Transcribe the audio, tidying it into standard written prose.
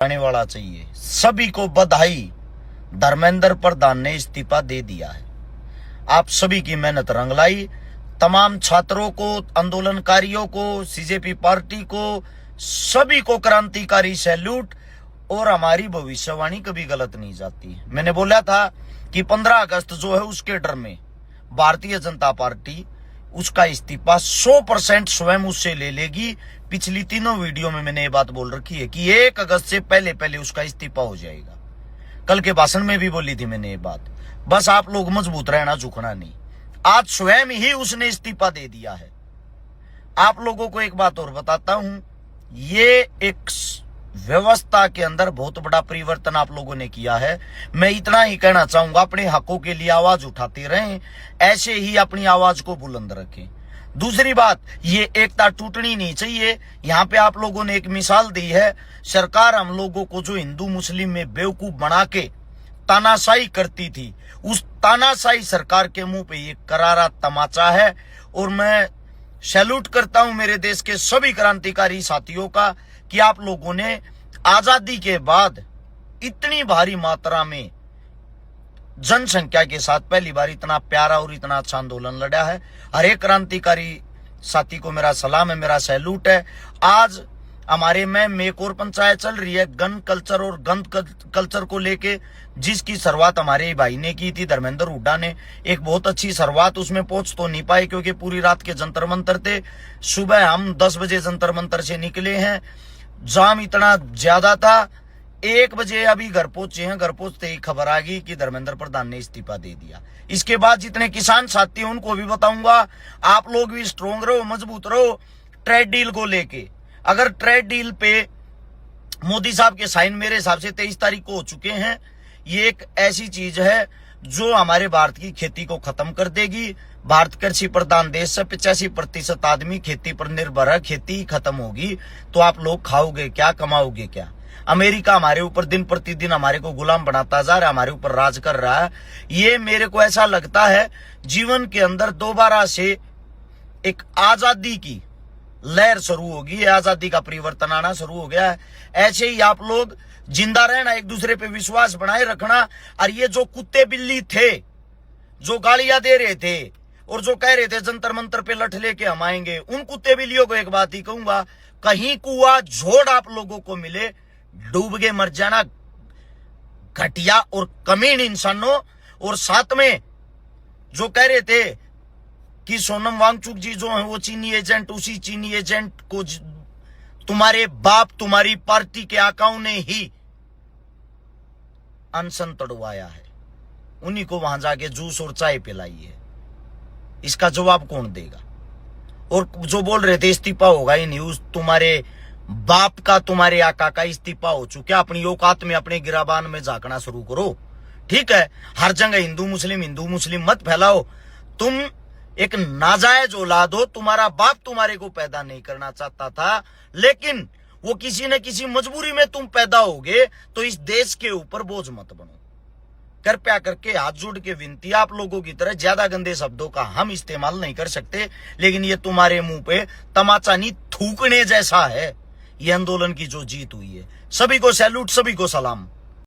आने वाला चाहिए। सभी को बधाई, धर्मेंद्र प्रधान ने इस्तीफा दे दिया है। आप सभी की मेहनत रंग लाई। तमाम छात्रों को, आंदोलनकारियों को, सीजेपी पार्टी को, सभी को क्रांतिकारी सैल्यूट। और हमारी भविष्यवाणी कभी गलत नहीं जाती। मैंने बोला था कि 15 अगस्त जो है उसके डर में भारतीय जनता पार्टी उसका इस्तीफा 100% स्वयं उससे ले लेगी। पिछली तीनों वीडियो में मैंने ये बात बोल रखी है कि 1 अगस्त से पहले पहले उसका इस्तीफा हो जाएगा। कल के भाषण में भी बोली थी मैंने ये बात। बस आप लोग मजबूत रहना, झुकना नहीं। आज स्वयं ही उसने इस्तीफा दे दिया है। आप लोगों को एक बात और बताता हूं, ये एक व्यवस्था के अंदर बहुत बड़ा परिवर्तन आप लोगों ने किया है। मैं इतना ही कहना चाहूंगा, अपने हकों के लिए आवाज उठाते रहें, ऐसे ही अपनी आवाज को बुलंद रखें। दूसरी बात, ये एकता टूटनी नहीं चाहिए। यहाँ पे आप लोगों ने एक मिसाल दी है। सरकार हम लोगों को जो हिंदू मुस्लिम में बेवकूफ बना के तानाशाही करती थी, उस तानाशाही सरकार के मुंह पे ये करारा तमाचा है। और मैं सैल्यूट करता हूं मेरे देश के सभी क्रांतिकारी साथियों का कि आप लोगों ने आजादी के बाद इतनी भारी मात्रा में जनसंख्या के साथ पहली बार इतना प्यारा और इतना अच्छा आंदोलन लड़ा है। हर एक क्रांतिकारी साथी को मेरा सलाम है, मेरा सैल्यूट है। आज हमारे में एक और पंचायत चल रही है गन कल्चर और गंद कल्चर को लेके, जिसकी शुरुआत हमारे भाई ने की थी, धर्मेंद्र हुड्डा ने। एक बहुत अच्छी शुरुआत, उसमें पहुंच तो नहीं पाए क्योंकि पूरी रात के जंतर मंतर थे। सुबह हम 10 बजे जंतर मंतर से निकले हैं, जाम इतना ज्यादा था। 1 बजे अभी घर पहुंचे हैं। घर पहुंचते ही खबर आ गई कि धर्मेंद्र प्रधान ने इस्तीफा दे दिया। इसके बाद जितने किसान साथी हैं उनको भी बताऊंगा, आप लोग भी स्ट्रोंग रहो, मजबूत रहो। ट्रेड डील को लेके, अगर ट्रेड डील पे मोदी साहब के साइन मेरे हिसाब से 23 तारीख को हो चुके हैं, ये एक ऐसी चीज है जो हमारे भारत की खेती को खत्म कर देगी। भारत कृषि प्रधान देश है, 85% आदमी खेती पर निर्भर है। खेती खत्म होगी तो आप लोग खाओगे क्या, कमाओगे क्या? अमेरिका हमारे ऊपर दिन प्रतिदिन हमारे को गुलाम बनाता जा रहा है, हमारे ऊपर राज कर रहा है। ये मेरे को ऐसा लगता है जीवन के अंदर दोबारा से एक आजादी की लहर शुरू होगी, आजादी का परिवर्तन आना शुरू हो गया है। ऐसे ही आप लोग जिंदा रहना, एक दूसरे पे विश्वास बनाए रखना। और ये जो कुत्ते बिल्ली थे जो गालियां दे रहे थे और जो कह रहे थे जंतर मंतर पे लठ लेके हम आएंगे, उन कुत्ते बिल्लियों को एक बात ही कहूंगा, कहीं कुआ झोड़ आप लोगों को मिले, डूब के मर जाना, घटिया और कमीन इंसानों। और साथ में जो कह रहे थे कि सोनम वांगचुक जी जो है वो चीनी एजेंट, उसी चीनी एजेंट को तुम्हारे बाप, तुम्हारी पार्टी के आकाओं ने ही अनशन तड़वाया है। उन्हीं को वहां जाके जूस और चाय पिलाई है। इसका जवाब कौन देगा? और जो बोल रहे थे इस्तीफा होगा ही नहीं, उस तुम्हारे बाप का, तुम्हारे आका का इस्तीफा हो चुका। अपनी औकात में, अपने गिराबान में झांकना शुरू करो। ठीक है, हर जगह हिंदू मुस्लिम मत फैलाओ। तुम एक नाजायज औलाद हो। तुम्हारा बाप तुम्हारे को पैदा नहीं करना चाहता था, लेकिन वो किसी न किसी मजबूरी में तुम पैदा होगे। तो इस देश के ऊपर बोझ मत बनो। कृपया करके हाथ जोड़ के विनती, आप लोगों की तरह ज्यादा गंदे शब्दों का हम इस्तेमाल नहीं कर सकते, लेकिन ये तुम्हारे मुंह पे तमाचा नहीं थूकने जैसा है। ये आंदोलन की जो जीत हुई है। सभी को सैल्यूट, सभी को सलाम।